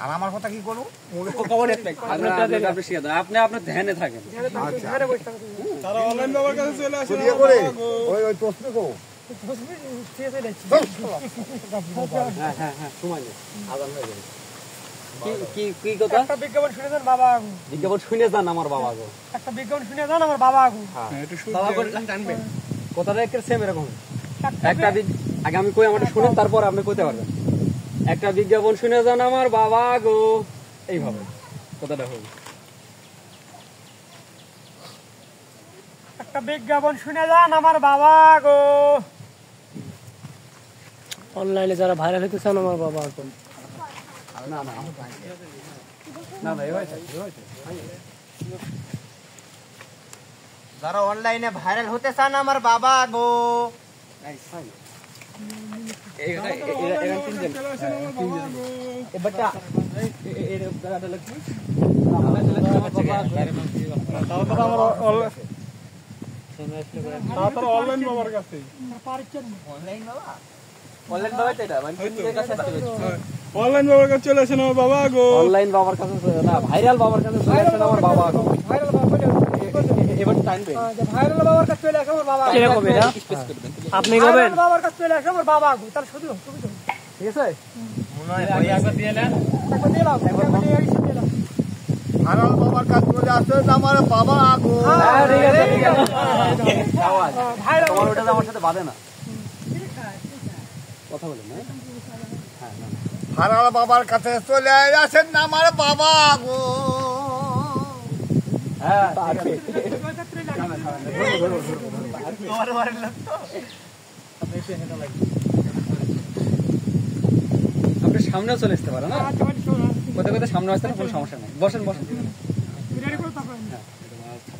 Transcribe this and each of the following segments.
আর আমার কথা কি করবো? আপনি আপনার ধ্যানে থাকেন। তারা অনলাইন বাবার কাছে চলে আসে ওই প্রশ্ন কো কি কথা? একটা বিজ্ঞাপন শুনে যান বাবা আগু। বিজ্ঞাপন শুনে যান আমার বাবা গো। একটা বিজ্ঞাপন শুনে যান আমার বাবা আগু। বাবা করে টানবে কথাটা একটা সেম এরকম। একটা আগে আমি কই আমারটা শুনেন তারপর আপনি কইতে পারবেন। একটা বিজ্ঞাপন শুনে যান আমার বাবা গো, এইভাবে কথাটা হবে। একটা বিজ্ঞাপন শুনে যান আমার বাবা গো। অনলাইনে যারা ভাইরাল হতে চান আমার বাবা গো। না না না ভাই যারা অনলাইনে ভাইরাল হতে চান আমার বাবা গো। অনলাইন বাবার কাছে অনলাইন বাবার কাছে চলে আসেন আমার বাবা গো। অনলাইন বাবার কাছে না, ভাইরাল বাবার কাছে চলে আসেন আমার বাবা গো। ভাইরাল বাবা এবার টাইমবে ভাইরাল বাবার কাছে চলে আসে আমার বাবা। কিরকম এটা আপনি কবেন? বাবার কাছে চলে আসে আমার বাবা আগু। তাহলে শুধু তুমি তো ঠিক আছে মনে হয় একবার দিয়ে নেন। একবার দিয়ে দাও, একবার দিয়ে দাও। ভাইরাল বাবার কাছে চলে আসেন আমার বাবা গো। ঠিক আছে ঠিক আছে। আওয়াজ ভাইরাল তোমার ওটা আমার সাথে বাঁধে না, কথা বলেন না। ভাইরাল বাবার কাছে চলে আসেন আমার বাবা গো। হ্যাঁ আপনি সামনেও চলে আসতে পারেন না, কোথায় কোথায় সামনে আসতে কোনো সমস্যা নেই। বসেন বসেন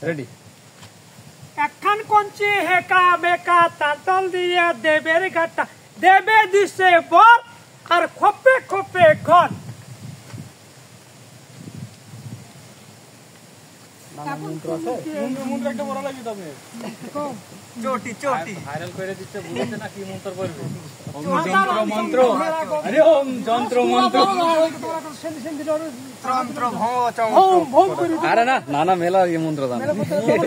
রেডি। একখান কঞ্চি হেকা বেকা তাঁতল দিয়ে দেবের ঘাটটা দেবে দিছে বর আর খপে খপে ঘর। একটা বড় লাগবে তবে চটি চটি ভাইরাল করে দিতে বুঝতে না কি মন্ত্র বলবে। যন্ত্র মন্ত্র আরে ওম যন্ত্র মন্ত্র তন্ত্র ভঙ্গ আরে না না না মেলা এই মন্ত্র জানো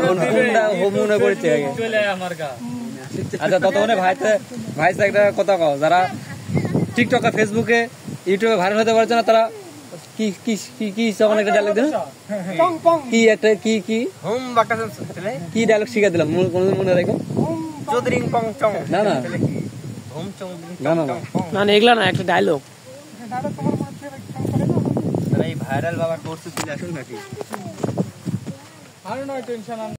কোনটা মনে করছে আগে চলে আমার কা। আচ্ছা ততক্ষণে ভাই একটা কথা কও, যারা টিকটক আর ফেসবুকে ইউটিউবে ভাইরাল হতে পারছে না তারা কি কি কি কি তখন একটা ডায়লগ দিন, কি একটা কি কি হুম বাকাসন চলে কি ডায়লগ শিখা দিলাম কোনদিন মনে রাখো। চৌধুরী পং চং না না হুম চং না না না না এগুলা না, একটা ডায়লগ। এই ভাইরাল বাবার কোর্স চলে আসুন নাকি? আর নয় টেনশন